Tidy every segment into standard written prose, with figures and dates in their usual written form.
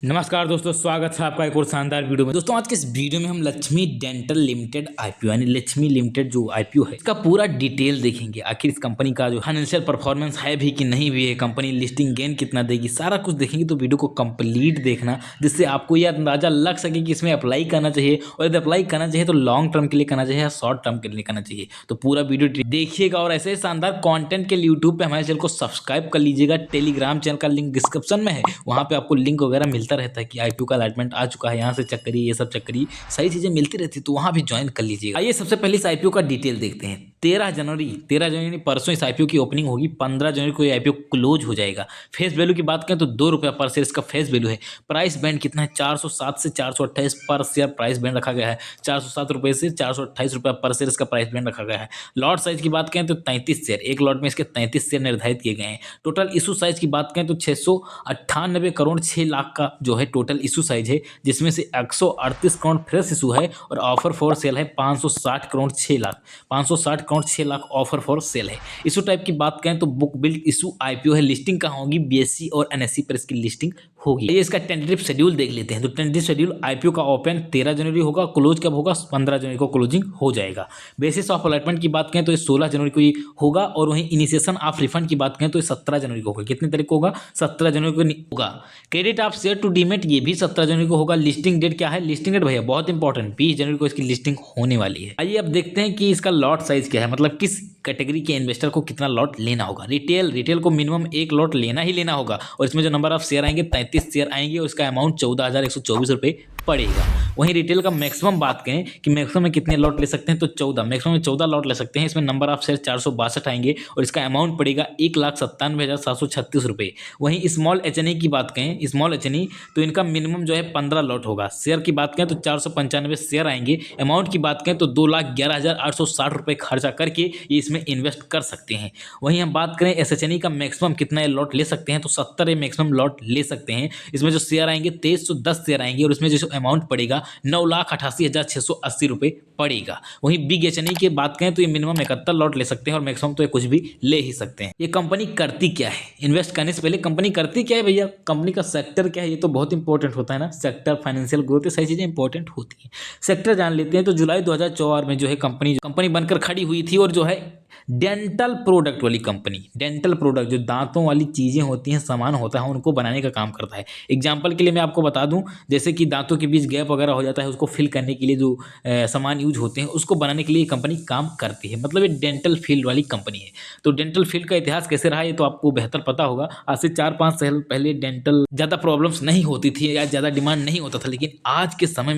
नमस्कार दोस्तों, स्वागत है आपका एक और शानदार वीडियो में। दोस्तों आज के इस वीडियो में हम लक्ष्मी डेंटल लिमिटेड आईपीओ यानी लक्ष्मी लिमिटेड जो आईपीओ है इसका पूरा डिटेल देखेंगे। आखिर इस कंपनी का जो फाइनेंशियल परफॉर्मेंस है भी कि नहीं भी है, कंपनी लिस्टिंग गेन कितना देगी, सारा कुछ देखेंगे। तो वीडियो को कंप्लीट देखना जिससे आपको यह अंदाजा लग सके कि इसमें अप्लाई करना चाहिए, और यदि अप्लाई करना चाहिए तो लॉन्ग टर्म के लिए करना चाहिए या शॉर्ट टर्म के लिए करना चाहिए। तो पूरा वीडियो देखिएगा और ऐसे शानदार कॉन्टेंट के लिए यूट्यूब पे हमारे चैनल को सब्सक्राइब कर लीजिएगा। टेलीग्राम चैनल का लिंक डिस्क्रिप्शन में है, वहाँ पे आपको लिंक वगैरह मिलता रहता है कि आईपीओ का अलॉटमेंट आ चुका है, यहाँ से चेक करिए, ये सब चेक करिए, सारी चीजें मिलती रहती है, तो वहाँ भी ज्वाइन कर लीजिएगा। आइए सबसे पहले इस आईपीओ का डिटेल देखते हैं। 13 जनवरी परसों इस आईपीओ की ओपनिंग होगी। 15 जनवरी को ये आईपीओ क्लोज हो जाएगा। फेस वैल्यू की बात करें तो ₹2 पर शेयर इसका फेस वैल्यू है। प्राइस बैंड कितना है? 407 से 428 पर शेयर प्राइस बैंड रखा गया है। 407 रुपये से 428 रुपये पर शेयर इसका प्राइस बैंड रखा गया है। लॉट साइज की बात करें तो 33 शेयर, एक लॉट में इसके 33 शेयर निर्धारित किए गए हैं। टोटल इशू साइज की बात करें तो 698 करोड़ 6 लाख का जो है टोटल इशू साइज है, जिसमें से 138 करोड़ फ्रेश इशू है और ऑफर फॉर सेल है 560 crore 6 lakh. 560 crore 6 lakh offer for sale है। इशू टाइप की बात करें तो बुक बिल्ड इशू आईपीओ है। लिस्टिंग कहाँ होगी? बीएसई और एनएसई पर इसकी लिस्टिंग होगी। ये इसका टेंटेटिव शेड्यूल देख लेते हैं। तो टेंटेटिव शेड्यूल आईपीओ का ओपन 13 जनवरी होगा, क्लोज कब होगा? 15 जनवरी को क्लोजिंग हो जाएगा। बेसिस ऑफ अलॉटमेंट की बात करें तो ये 16 जनवरी को ही होगा, और वहीं इनिशिएशन ऑफ रिफंड की बात करें तो ये 17 जनवरी को होगा। कितने तारीख को होगा? 17 जनवरी को होगा। Credit of share to demat ये भी 17 जनवरी को होगा। लिस्टिंग डेट क्या है? लिस्टिंग डेट भैया बहुत इंपॉर्टेंट, 20 जनवरी को इसकी लिस्टिंग होने वाली है। आइए अब देखते हैं कि इसका लॉट साइज क्या है, मतलब किस कैटेगरी के इन्वेस्टर को कितना लॉट लेना होगा। रिटेल को मिनिमम एक लॉट लेना ही लेना होगा, और इसमें जो नंबर ऑफ शेयर आएंगे 33 शेयर आएंगे, और इसका अमाउंट 14,124 रुपये पड़ेगा। वहीं रिटेल का मैक्सिमम बात करें कि मैक्सिमम में कितने लॉट ले सकते हैं तो 14, मैक्सिमम में 14 लॉट ले सकते हैं। इसमें नंबर ऑफ शेयर 462 आएंगे, और इसका अमाउंट पड़ेगा 1,97,736 रुपये। वहीं स्मॉल एचएनई की बात करें, स्मॉल एचएनई तो इनका मिनिमम जो है 15 लॉट होगा। शेयर की बात करें तो 495 शेयर आएंगे। अमाउंट की बात करें तो 2,11,860 रुपये खर्चा करके ये इसमें इन्वेस्ट कर सकते हैं। वहीं हम बात करें एसएचएनई का मैक्सिमम कितना लॉट ले सकते हैं तो 70 मैक्सिमम लॉट ले सकते हैं। इसमें जो शेयर आएंगे 2310 शेयर आएंगे, और इसमें जो अमाउंट पड़ेगा 9,88,680 रुपये पड़ेगा। वहीं बिग एचएनई की बात करें तो ये मिनिमम 71 लॉट ले सकते हैं, और मैक्सिमम तो ये कुछ भी ले ही सकते हैं। ये कंपनी करती क्या है? इन्वेस्ट करने से पहले कंपनी करती क्या है भैया? कंपनी का सेक्टर क्या है? ये तो बहुत इंपॉर्टेंट होता है ना। सेक्टर, फाइनेंशियल ग्रोथ, ये सारी चीजें इंपॉर्टेंट होती हैं। सेक्टर जान लेते हैं। तो जुलाई 2004 में जो है कंपनी बनकर खड़ी हुई थी, और जो है डेंटल प्रोडक्ट वाली कंपनी, डेंटल प्रोडक्ट जो दांतों वाली चीज़ें होती हैं, सामान होता है, उनको बनाने का काम करता है। एग्जाम्पल के लिए मैं आपको बता दूं, जैसे कि दांतों के बीच गैप वगैरह हो जाता है, उसको फिल करने के लिए जो सामान यूज होते हैं, उसको बनाने के लिए कंपनी काम करती है। मतलब ये डेंटल फील्ड वाली कंपनी है। तो डेंटल फील्ड का इतिहास कैसे रहा ये तो आपको बेहतर पता होगा। आज से 4-5 साल पहले डेंटल ज़्यादा प्रॉब्लम्स नहीं होती थी या ज़्यादा डिमांड नहीं होता था, लेकिन आज के समय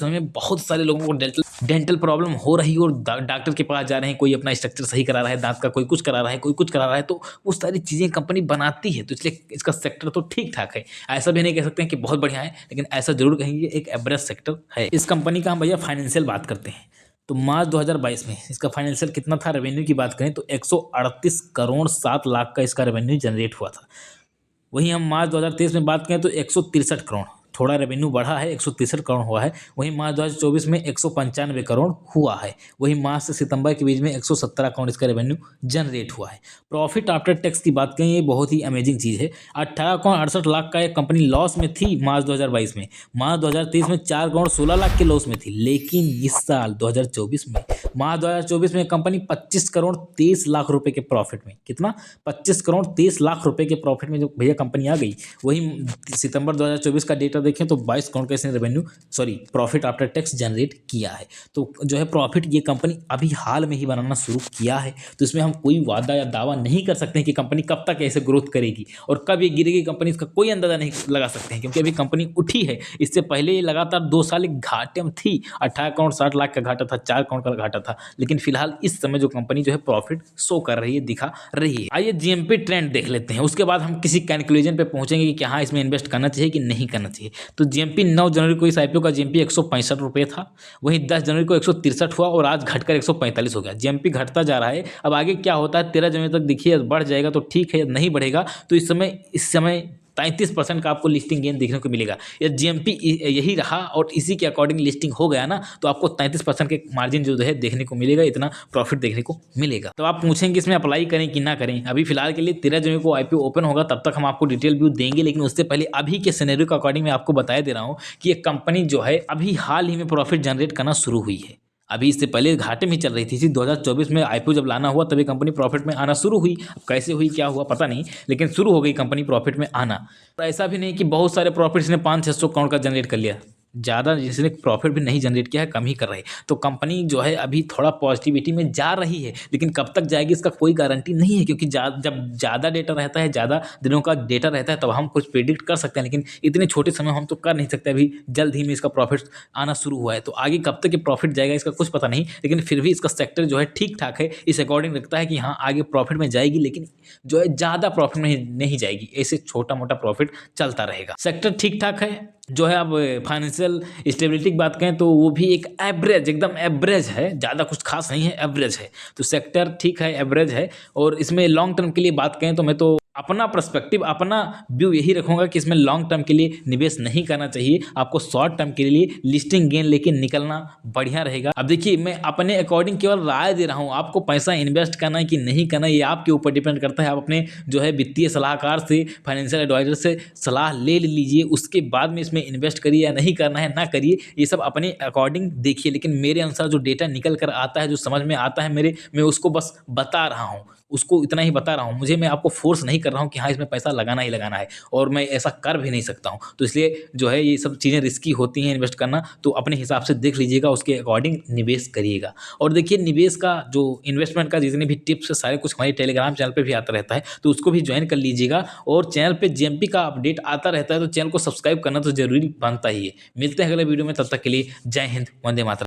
में बहुत सारे लोगों को डेंटल प्रॉब्लम हो रही है, और डॉक्टर के पास जा रहे हैं। कोई अपना स्ट्रक्चर सही करा रहा है दांत का, कोई कुछ करा रहा है, कोई कुछ करा रहा है, तो उस सारी चीज़ें कंपनी बनाती है। तो इसलिए इसका सेक्टर तो ठीक ठाक है। ऐसा भी नहीं कह सकते हैं कि बहुत बढ़िया है, लेकिन ऐसा जरूर कहेंगे एक एवरेज सेक्टर है। इस कंपनी का हम भैया फाइनेंशियल बात करते हैं। तो मार्च 2022 में इसका फाइनेंशियल कितना था? रेवेन्यू की बात करें तो 138 करोड़ 7 लाख का इसका रेवेन्यू जनरेट हुआ था। वहीं हम मार्च 2023 में बात करें तो 163 करोड़, थोड़ा रेवेन्यू बढ़ा है, 163 करोड़ हुआ है। वहीं मार्च 2024 में 195 करोड़ हुआ है। वहीं मार्च से सितंबर के बीच में 117 करोड़ इसका रेवेन्यू जनरेट हुआ है। प्रॉफिट आफ्टर टैक्स की बात करें, ये बहुत ही अमेजिंग चीज़ है। 18 करोड़ 68 लाख का एक कंपनी लॉस में थी मार्च 2022 में। मार्च 2023 में 4 करोड़ 16 लाख के लॉस में थी, लेकिन इस साल 2024 में, मार्च 2024 में कंपनी 25 करोड़ 23 लाख रुपए के प्रॉफिट में, कितना? 25 करोड़ 23 लाख रुपए के प्रॉफिट में जो भैया कंपनी आ गई। वहीं सितंबर 2024 का डेटा देखें तो 22 करोड़ का इसने प्रॉफिट आफ्टर टैक्स जनरेट किया है। तो जो है प्रॉफिट ये कंपनी अभी हाल में ही बनाना शुरू किया है। तो इसमें हम कोई वादा या दावा नहीं कर सकते हैं कि कंपनी कब तक ऐसे ग्रोथ करेगी और कब ये गिरेगी कंपनी, इसका कोई अंदाजा नहीं लगा सकते हैं, क्योंकि अभी कंपनी उठी है। इससे पहले ये लगातार 2 साल एक घाटे में थी। 18 करोड़ 60 लाख का घाटा था, 4 करोड़ का घाटा था, लेकिन फिलहाल इस समय जो कंपनी जो है प्रॉफिट शो कर रही है, दिखा रही है। आइए जीएमपी ट्रेंड देख लेते हैं, उसके बाद हम किसी कंक्लूजन पे पहुंचेंगे कि हाँ इसमें इन्वेस्ट करना चाहिए कि नहीं करना चाहिए। तो जीएमपी 9 जनवरी को इस आईपीओ का जीएमपी 165 रुपये था। वहीं 10 जनवरी को 163 हुआ, और आज घटकर 145 हो गया। जीएमपी घटता जा रहा है। अब आगे क्या होता है 13 जनवरी तक देखिए, बढ़ जाएगा तो ठीक है, नहीं बढ़ेगा तो इस समय 33% का आपको लिस्टिंग गेन देखने को मिलेगा। या जीएमपी यही रहा और इसी के अकॉर्डिंग लिस्टिंग हो गया ना, तो आपको 33% के मार्जिन जो है देखने को मिलेगा, इतना प्रॉफिट देखने को मिलेगा। तो आप पूछेंगे इसमें अप्लाई करें कि ना करें। अभी फिलहाल के लिए 13 जनवरी को आईपीओ ओपन होगा, तब तक हम आपको डिटेल व्यू देंगे, लेकिन उससे पहले अभी के सिनेरियो के अकॉर्डिंग मैं आपको बता दे रहा हूँ कि ये कंपनी जो है अभी हाल ही में प्रॉफिट जनरेट करना शुरू हुई है। अभी इससे पहले घाटे में चल रही थी। 2024 में आईपीओ जब लाना हुआ तभी कंपनी प्रॉफिट में आना शुरू हुई। अब कैसे हुई, क्या हुआ पता नहीं, लेकिन शुरू हो गई कंपनी प्रॉफिट में आना। और ऐसा भी नहीं कि बहुत सारे प्रॉफिट्स ने 500-600 करोड़ का जनरेट कर लिया। ज़्यादा जिसने प्रॉफिट भी नहीं जनरेट किया है, कम ही कर रहे हैं। तो कंपनी जो है अभी थोड़ा पॉजिटिविटी में जा रही है, लेकिन कब तक जाएगी इसका कोई गारंटी नहीं है, क्योंकि जब ज़्यादा डेटा रहता है, ज़्यादा दिनों का डेटा रहता है, तब हम कुछ प्रेडिक्ट कर सकते हैं, लेकिन इतने छोटे समय हम तो कर नहीं सकते। अभी जल्द ही में इसका प्रॉफिट आना शुरू हुआ है, तो आगे कब तक ये प्रॉफिट जाएगा इसका कुछ पता नहीं, लेकिन फिर भी इसका सेक्टर जो है ठीक ठाक है। इस अकॉर्डिंग लगता है कि हाँ आगे प्रॉफिट में जाएगी, लेकिन जो है ज़्यादा प्रॉफिट में नहीं जाएगी, ऐसे छोटा मोटा प्रॉफिट चलता रहेगा। सेक्टर ठीक ठाक है। जो है अब फाइनेंशियल स्टेबिलिटी की बात करें तो वो भी एक एवरेज, एकदम एवरेज है, ज़्यादा कुछ खास नहीं है, एवरेज है। तो सेक्टर ठीक है, एवरेज है। और इसमें लॉन्ग टर्म के लिए बात करें तो मैं तो अपना पर्सपेक्टिव, अपना व्यू यही रखूंगा कि इसमें लॉन्ग टर्म के लिए निवेश नहीं करना चाहिए। आपको शॉर्ट टर्म के लिए लिस्टिंग गेन लेके निकलना बढ़िया रहेगा। अब देखिए, मैं अपने अकॉर्डिंग केवल राय दे रहा हूँ। आपको पैसा इन्वेस्ट करना है कि नहीं करना, ये आपके ऊपर डिपेंड करता है। आप अपने जो है वित्तीय सलाहकार से, फाइनेंशियल एडवाइजर से सलाह ले लीजिए, उसके बाद में इसमें इन्वेस्ट करिए या नहीं करना है ना करिए, ये सब अपने अकॉर्डिंग देखिए। लेकिन मेरे अनुसार जो डेटा निकल कर आता है, जो समझ में आता है मैं उसको बस बता रहा हूँ, उसको इतना ही बता रहा हूँ। मैं आपको फोर्स नहीं कर रहा हूँ कि हाँ इसमें पैसा लगाना ही लगाना है, और मैं ऐसा कर भी नहीं सकता हूँ। तो इसलिए जो है ये सब चीज़ें रिस्की होती हैं इन्वेस्ट करना, तो अपने हिसाब से देख लीजिएगा, उसके अकॉर्डिंग निवेश करिएगा। और देखिए, निवेश का जो इन्वेस्टमेंट का जितने भी टिप्स है सारे कुछ हमारे टेलीग्राम चैनल पे भी आता रहता है, तो उसको भी ज्वाइन कर लीजिएगा। और चैनल पे जीएमपी का अपडेट आता रहता है, तो चैनल को सब्सक्राइब करना तो जरूरी बनता ही है। मिलते हैं अगले वीडियो में, तब तक के लिए जय हिंद, वंदे मातरम।